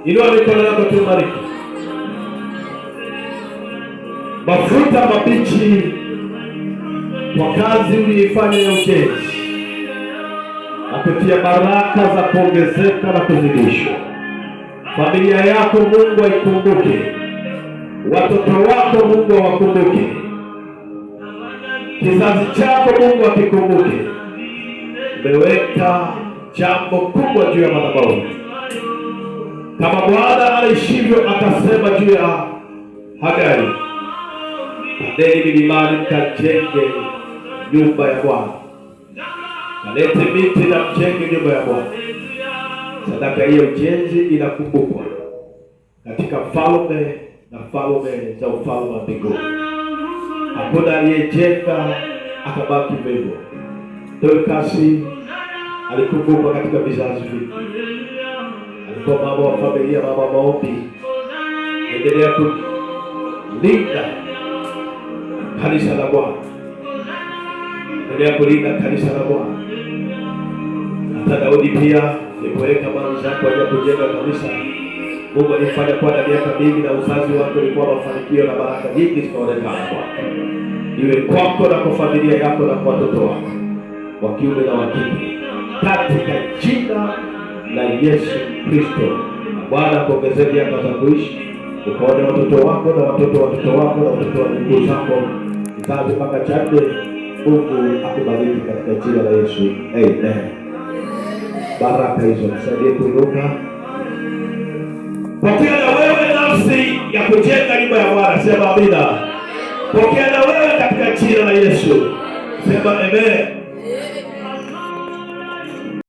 Inua mikono yako tubariki. Mafuta mabichi kwa kazi uliifanya ya ujenzi, akutia baraka za kuongezeka na kuzidishwa. Familia yako Mungu aikumbuke, watoto wako Mungu awakumbuke, kizazi chako Mungu akikumbuke. Umeweka jambo kubwa juu ya madhabahu, kama Bwana alishivyo akasema juu ya Hagari, pandeni milimani mkajenge nyumba ya Bwana, kalete miti na mjenge nyumba ya Bwana. Sadaka hiyo ujenzi inakumbukwa katika falme na falme za ufalme wa mbinguni. Hakuna aliyejenga akabaki hivyo. Dorkasi alikumbukwa katika vizazi vingi. Alikuwa mama wa familia, mama wa maombi. Endelea kulinda kanisa la Bwana, endelea kulinda kanisa la Bwana. Hata Daudi pia alipoweka mali zake kwa ajili ya kujenga kanisa, Mungu alifanya kwa miaka mingi, na uzazi wake ulikuwa mafanikio na baraka nyingi zikaonekana kwake. Iwe kwako na kwa familia yako na kwa watoto wako wa kiume na wa kike, katika jina la Yesu Kristo. Bwana akuongezee miaka za kuishi, ukaone watoto wako na watoto wa watoto wako na watoto wa ndugu zako, kizazi mpaka cha nne. Mungu akubariki katika jina la Yesu. Amen. Baraka hizo msaidie kuinuka. Pokea na wewe nafsi ya kujenga nyumba ya Bwana. Sema amina. Pokea na wewe katika jina la Yesu. Sema amen.